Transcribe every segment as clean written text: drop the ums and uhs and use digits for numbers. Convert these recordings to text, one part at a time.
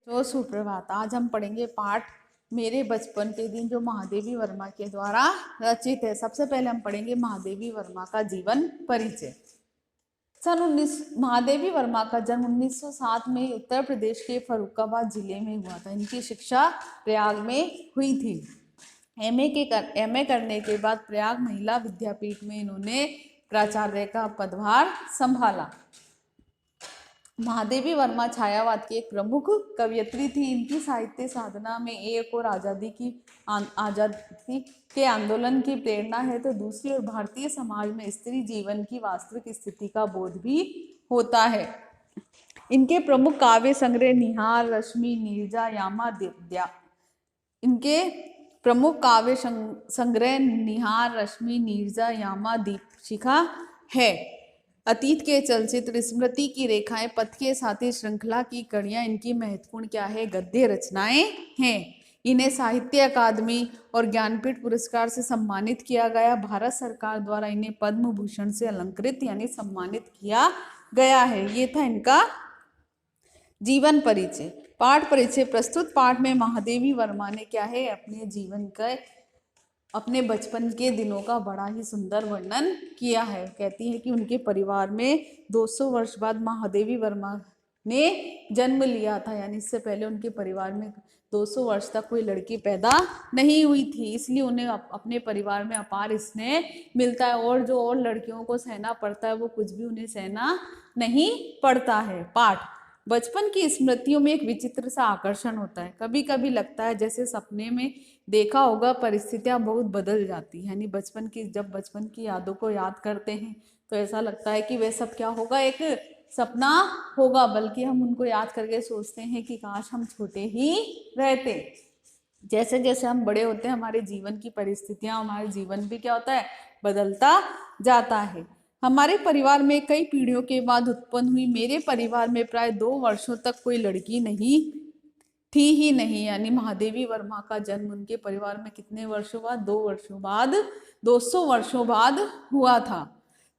तो सुप्रभात। आज हम पढ़ेंगे पाठ मेरे बचपन के दिन, जो महादेवी वर्मा के द्वारा रचित है। सबसे पहले हम पढ़ेंगे महादेवी वर्मा का जीवन परिचय। महादेवी वर्मा का जन्म 1907 में उत्तर प्रदेश के फर्रुखाबाद जिले में हुआ था। इनकी शिक्षा प्रयाग में हुई थी। एमए करने के बाद प्रयाग महिला विद्यापीठ में इन्होंने प्राचार्य का पदभार संभाला। महादेवी वर्मा छायावाद की एक प्रमुख कवयित्री थी। इनकी साहित्य साधना में एक और आज़ादी के आंदोलन की प्रेरणा है, तो दूसरी ओर भारतीय समाज में स्त्री जीवन की वास्तविक स्थिति का बोध भी होता है। इनके प्रमुख काव्य संग्रह निहार, रश्मि, नीरजा, यामा, दिव्या। इनके प्रमुख काव्य संग्रह निहार, रश्मि, नीरजा, यामा, दीपशिखा है। अतीत के चलचित्र, स्मृति की रेखाएं, पथ के साथी, श्रृंखला की कड़ियां इनकी महत्वपूर्ण क्या है? गद्य रचनाएं हैं। इन्हें साहित्य अकादमी और ज्ञानपीठ पुरस्कार से सम्मानित किया गया। भारत सरकार द्वारा इन्हें पद्म भूषण से अलंकृत यानी सम्मानित किया गया है। ये था इनका जीवन परिचय। पाठ परिचय। प्रस्तुत पाठ में महादेवी वर्मा ने क्या है? अपने जीवन का, अपने बचपन के दिनों का बड़ा ही सुंदर वर्णन किया है। कहती है कि उनके परिवार में 200 वर्ष बाद महादेवी वर्मा ने जन्म लिया था, यानी इससे पहले उनके परिवार में 200 वर्ष तक कोई लड़की पैदा नहीं हुई थी। इसलिए उन्हें अपने परिवार में अपार स्नेह मिलता है, और जो और लड़कियों को सहना पड़ता है वो कुछ भी उन्हें सहना नहीं पड़ता है। पाठ। बचपन की स्मृतियों में एक विचित्र सा आकर्षण होता है। कभी कभी लगता है जैसे सपने में देखा होगा, परिस्थितियां बहुत बदल जाती है। यानी जब बचपन की यादों को याद करते हैं तो ऐसा लगता है कि वह सब क्या होगा, एक सपना होगा, बल्कि हम उनको याद करके सोचते हैं कि काश हम छोटे ही रहते। जैसे जैसे हम बड़े होते हैं, हमारे जीवन की परिस्थितियां, हमारे जीवन भी क्या होता है? बदलता जाता है। हमारे परिवार में कई पीढ़ियों के बाद उत्पन्न हुई मेरे परिवार में प्राय 2 वर्षों तक कोई लड़की नहीं थी ही नहीं। यानी महादेवी वर्मा का जन्म उनके परिवार में कितने वर्षों बाद? 2 वर्षों बाद, 200 वर्षों बाद हुआ था।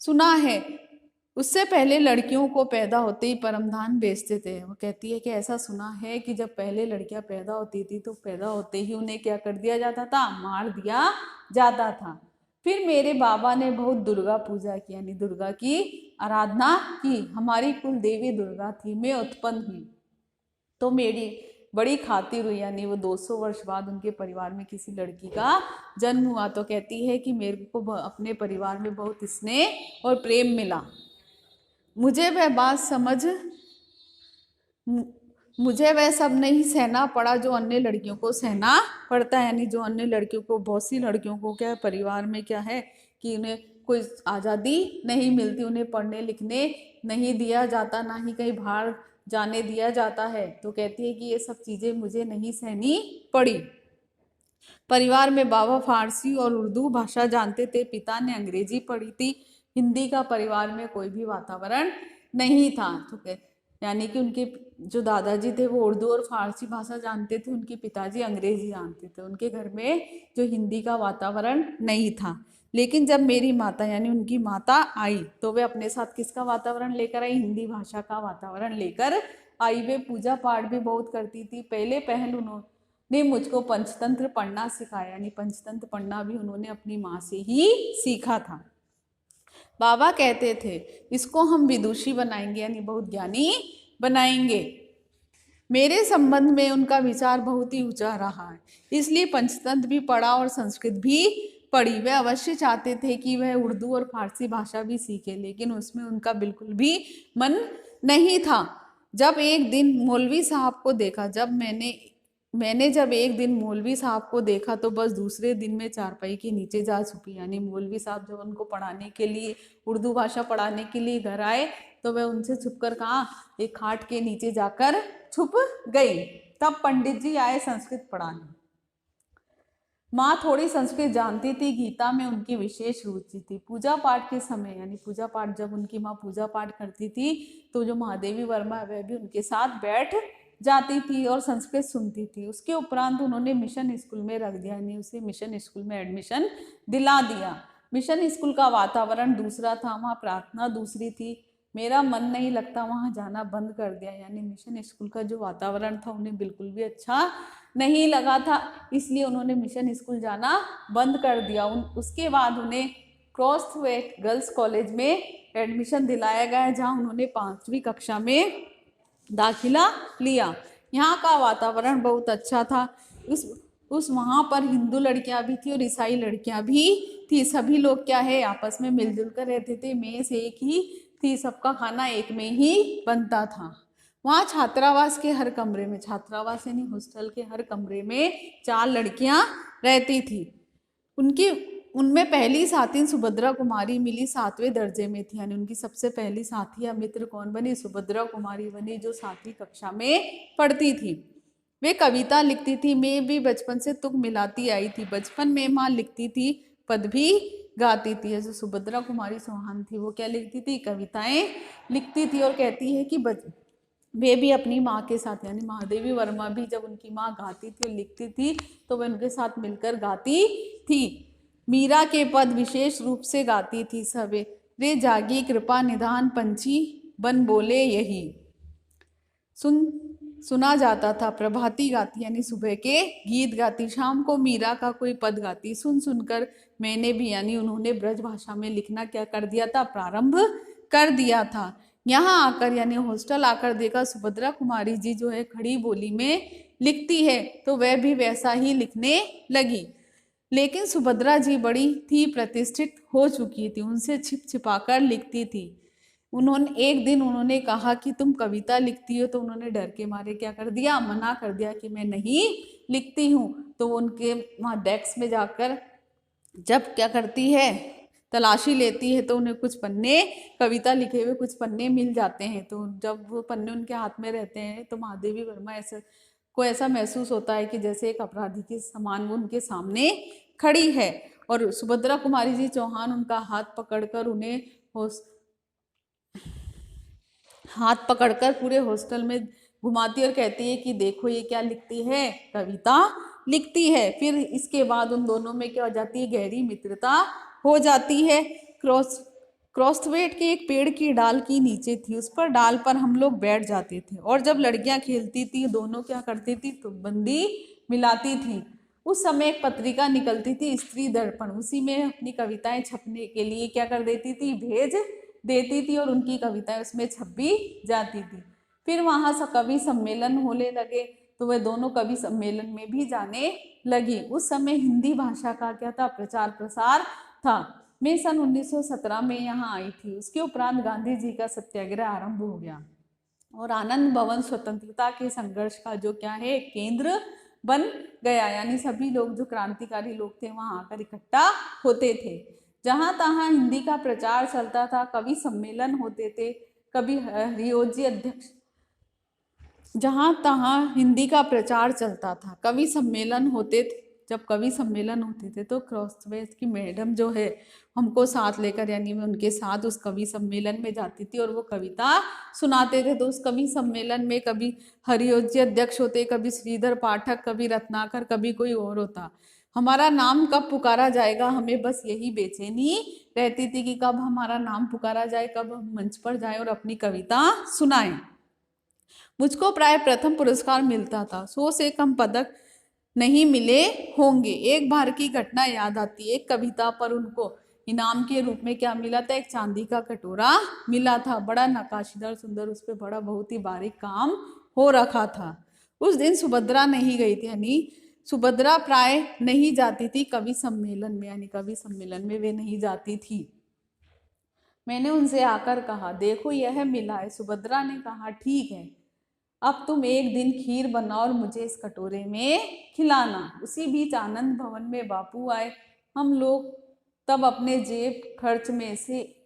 सुना है उससे पहले लड़कियों को पैदा होते ही परमधान बेचते थे। वो कहती है कि ऐसा सुना है कि जब पहले लड़कियां पैदा होती थी तो पैदा होते ही उन्हें क्या कर दिया जाता था? मार दिया जाता था। फिर मेरे बाबा ने बहुत दुर्गा पूजा की, यानी दुर्गा की आराधना की। हमारी कुल देवी दुर्गा थी। मैं उत्पन्न हुई तो मेरी बड़ी खातिर हुई, यानी वो 200 वर्ष बाद उनके परिवार में किसी लड़की का जन्म हुआ। तो कहती है कि मेरे को अपने परिवार में बहुत स्नेह और प्रेम मिला। मुझे वह सब नहीं सहना पड़ा जो अन्य लड़कियों को सहना पड़ता है। यानी जो अन्य लड़कियों को, बहुत सी लड़कियों को क्या है, परिवार में क्या है कि उन्हें कोई आज़ादी नहीं मिलती, उन्हें पढ़ने लिखने नहीं दिया जाता, ना ही कहीं बाहर जाने दिया जाता है। तो कहती है कि ये सब चीज़ें मुझे नहीं सहनी पड़ी। परिवार में बाबा फारसी और उर्दू भाषा जानते थे, पिता ने अंग्रेजी पढ़ी थी। हिंदी का परिवार में कोई भी वातावरण नहीं था। तो यानी कि उनके जो दादाजी थे वो उर्दू और फारसी भाषा जानते थे, उनके पिताजी अंग्रेजी जानते थे। उनके घर में जो हिंदी का वातावरण नहीं था। लेकिन जब मेरी माता यानी उनकी माता आई तो वे अपने साथ किसका वातावरण लेकर आई? हिंदी भाषा का वातावरण लेकर आई। वे पूजा पाठ भी बहुत करती थी। पहले पहल उन्होंने मुझको पंचतंत्र पढ़ना सिखाया, यानी पंचतंत्र पढ़ना भी उन्होंने अपनी माँ से ही सीखा था। बाबा कहते थे इसको हम विदुषी बनाएंगे, यानी बहुत ज्ञानी बनाएंगे। मेरे संबंध में उनका विचार बहुत ही ऊंचा रहा है, इसलिए पंचतंत्र भी पढ़ा और संस्कृत भी पढ़ी। वे अवश्य चाहते थे कि वह उर्दू और फारसी भाषा भी सीखे, लेकिन उसमें उनका बिल्कुल भी मन नहीं था। जब एक दिन मौलवी साहब को देखा, जब एक दिन मौलवी साहब को देखा तो बस दूसरे दिन में चारपाई के नीचे जा छुपी। यानी मौलवी साहब जब उनको पढ़ाने के लिए, उर्दू भाषा पढ़ाने के लिए घर आए तो वह उनसे छुपकर कहाँ? एक खाट के नीचे जाकर छुप गई। तब पंडित जी आए संस्कृत पढ़ाने। माँ थोड़ी संस्कृत जानती थी, गीता में उनकी विशेष रुचि थी। पूजा पाठ के समय, यानी पूजा पाठ जब उनकी माँ पूजा पाठ करती थी तो जो महादेवी वर्मा वह भी उनके साथ बैठ जाती थी और संस्कृत सुनती थी। उसके उपरांत उन्होंने मिशन स्कूल में रख दिया, यानी उसे मिशन स्कूल में एडमिशन दिला दिया। मिशन स्कूल का वातावरण दूसरा था, वहाँ प्रार्थना दूसरी थी, मेरा मन नहीं लगता, वहाँ जाना बंद कर दिया। यानी मिशन स्कूल का जो वातावरण था उन्हें बिल्कुल भी अच्छा नहीं लगा था, इसलिए उन्होंने मिशन स्कूल जाना बंद कर दिया। उसके बाद उन्हें क्रॉसवेट गर्ल्स कॉलेज में एडमिशन दिलाया गया, जहाँ उन्होंने 5वीं कक्षा में दाखिला लिया। यहाँ का वातावरण बहुत अच्छा था। उस वहाँ पर हिंदू लड़कियाँ भी थी और ईसाई लड़कियाँ भी थी। सभी लोग क्या है आपस में मिलजुल कर रहते थे, मेस एक ही थी, सबका खाना एक में ही बनता था। वहाँ छात्रावास के हर कमरे में, छात्रावास यानी हॉस्टल के हर कमरे में 4 लड़कियाँ रहती थी। उनमें पहली साथी सुभद्रा कुमारी मिली, 7वें दर्जे में थी। यानी उनकी सबसे पहली साथी या मित्र कौन बनी? सुभद्रा कुमारी बनी, जो 7वीं कक्षा में पढ़ती थी। वे कविता लिखती थी। मैं भी बचपन से तुक मिलाती आई थी। बचपन में माँ लिखती थी, पद भी गाती थी। जो सुभद्रा कुमारी चौहान थी वो क्या लिखती थी? कविताएं लिखती थी। और कहती है कि वे भी अपनी माँ के साथ, यानी महादेवी वर्मा भी जब उनकी माँ गाती थी और लिखती थी तो वे उनके साथ मिलकर गाती थी। मीरा के पद विशेष रूप से गाती थी। सवेरे जागी कृपा निधान पंछी बन बोले यही सुना जाता था। प्रभाती गाती यानी सुबह के गीत गाती। शाम को मीरा का कोई पद गाती। सुनकर मैंने भी, यानी उन्होंने ब्रज भाषा में लिखना क्या कर दिया था? प्रारंभ कर दिया था। यहाँ आकर यानी हॉस्टल आकर देखा सुभद्रा कुमारी जी जो है खड़ी बोली में लिखती है, तो वह भी वैसा ही लिखने लगी। लेकिन सुभद्रा जी बड़ी थी, प्रतिष्ठित हो चुकी थी, उनसे छिप छिपाकर लिखती थी। एक दिन उन्होंने कहा कि तुम कविता लिखती हो, तो उन्होंने डर के मारे क्या कर दिया? मना कर दिया कि मैं नहीं लिखती हूँ। तो उनके वहाँ डेस्क में जाकर जब क्या करती है, तलाशी लेती है, तो उन्हें कुछ पन्ने, कविता लिखे हुए कुछ पन्ने मिल जाते हैं। तो जब वो पन्ने उनके हाथ में रहते हैं तो महादेवी वर्मा ऐसा महसूस होता है कि जैसे एक अपराधी के समान वो उनके सामने खड़ी है। और सुभद्रा कुमारी जी चौहान उनका हाथ पकड़कर पूरे हॉस्टल में घुमाती और कहती है कि देखो ये क्या लिखती है? कविता लिखती है। फिर इसके बाद उन दोनों में क्या हो जाती है? गहरी मित्रता हो जाती है। क्रॉसवेट के एक पेड़ की डाल की नीचे थी, उस पर डाल पर हम लोग बैठ जाते थे और जब लड़कियां खेलती थी दोनों क्या करती थी? तो बंदी मिलाती थी। उस समय एक पत्रिका निकलती थी, स्त्री दर्पण, उसी में अपनी कविताएं छपने के लिए क्या कर देती थी? भेज देती थी और उनकी कविताएं उसमें छप भी जाती थी। फिर वहाँ से कवि सम्मेलन होने लगे, तो वह दोनों कवि सम्मेलन में भी जाने लगी। उस समय हिंदी भाषा का क्या था? प्रचार प्रसार था। मैं सन 1917 में यहाँ आई थी। उसके उपरांत गांधी जी का सत्याग्रह आरंभ हो गया और आनंद भवन स्वतंत्रता के संघर्ष का जो क्या है? केंद्र बन गया। यानी सभी लोग जो क्रांतिकारी लोग थे वहां आकर इकट्ठा होते थे। जहां तहां हिंदी का प्रचार चलता था, कवि सम्मेलन होते थे, कभी हरियोजी अध्यक्ष, जहां तहां हिंदी का प्रचार चलता था, कवि सम्मेलन होते थे। जब कवि सम्मेलन होते थे तो क्रॉसवेट की मैडम जो है हमको साथ लेकर, यानी मैं उनके साथ उस कवि सम्मेलन में जाती थी और वो कविता सुनाते थे। तो उस कवि सम्मेलन में कभी हरियोजी अध्यक्ष होते, कभी श्रीधर पाठक, कभी रत्नाकर, कभी कोई और होता। हमारा नाम कब पुकारा जाएगा, हमें बस यही बेचैनी रहती थी कि कब हमारा नाम पुकारा जाए, कब हम मंच पर जाए और अपनी कविता सुनाएं। मुझको प्राय प्रथम पुरस्कार मिलता था, 100 से कम पदक नहीं मिले होंगे। एक बार की घटना याद आती है। एक कविता पर उनको इनाम के रूप में क्या मिला था? एक चांदी का कटोरा मिला था, बड़ा नक्काशीदार सुंदर, उस पर बड़ा बहुत ही बारीक काम हो रखा था। उस दिन सुभद्रा नहीं गई थी, यानी सुभद्रा प्राय नहीं जाती थी कवि सम्मेलन में, यानी कवि सम्मेलन में वे नहीं जाती थी। मैंने उनसे आकर कहा, देखो यह मिला है। सुभद्रा ने कहा, ठीक है, अब तुम एक दिन खीर बनाओ और मुझे इस कटोरे में खिलाना। उसी बीच आनंद भवन में बापू आए। हम लोग तब अपने जेब खर्च में से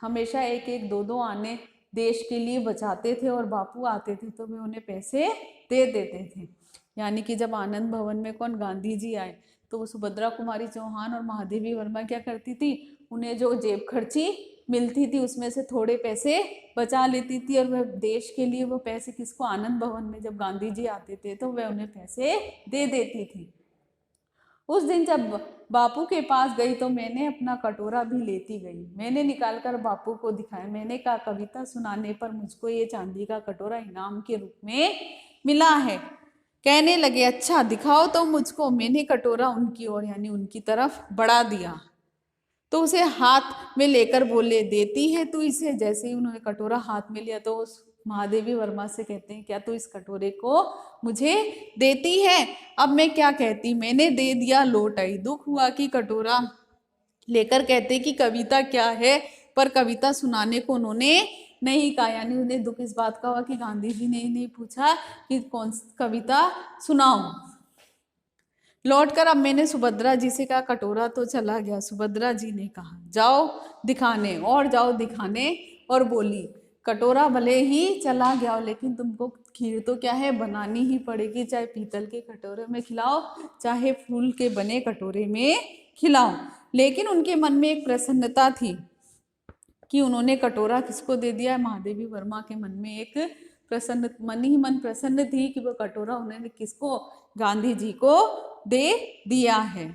हमेशा एक एक दो दो आने देश के लिए बचाते थे और बापू आते थे तो वे उन्हें पैसे दे देते थे। यानी कि जब आनंद भवन में कौन? गांधी जी आए, तो वो सुभद्रा कुमारी चौहान और महादेवी वर्मा क्या करती थी? उन्हें जो जेब खर्ची मिलती थी उसमें से थोड़े पैसे बचा लेती थी और वह देश के लिए वो पैसे किसको? आनंद भवन में जब गांधी जी आते थे तो वह उन्हें पैसे दे देती थी। उस दिन जब बापू के पास गई तो मैंने अपना कटोरा भी लेती गई। मैंने निकालकर बापू को दिखाया। मैंने कहा, कविता सुनाने पर मुझको ये चांदी का कटोरा इनाम के रूप में मिला है। कहने लगे, अच्छा दिखाओ तो मुझको। मैंने कटोरा उनकी ओर यानी उनकी तरफ बढ़ा दिया तो उसे हाथ में लेकर बोले, देती है तू इसे? जैसे ही उन्होंने कटोरा हाथ में लिया तो उस महादेवी वर्मा से कहते हैं, क्या तू इस कटोरे को मुझे देती है? अब मैं क्या कहती, मैंने दे दिया, लौट आई। दुख हुआ कि कटोरा लेकर कहते कि कविता क्या है, पर कविता सुनाने को उन्होंने नहीं कहा। यानी उन्हें दुख इस बात का हुआ कि गांधी जी ने नहीं पूछा कि कौन सी कविता सुनाओ। लौटकर अब मैंने सुभद्रा जी से कहा, कटोरा तो चला गया। सुभद्रा जी ने कहा, जाओ दिखाने, और जाओ दिखाने। और बोली, कटोरा भले ही चला गया लेकिन तुमको खीर तो क्या है, बनानी ही पड़ेगी। चाहे पीतल के कटोरे में खिलाओ, चाहे फूल के बने कटोरे में खिलाओ। लेकिन उनके मन में एक प्रसन्नता थी कि उन्होंने कटोरा किसको दे दिया है। महादेवी वर्मा के मन में एक प्रसन्न, मन ही मन प्रसन्न थी कि वो कटोरा उन्होंने किसको, गांधी जी को दे दिया है।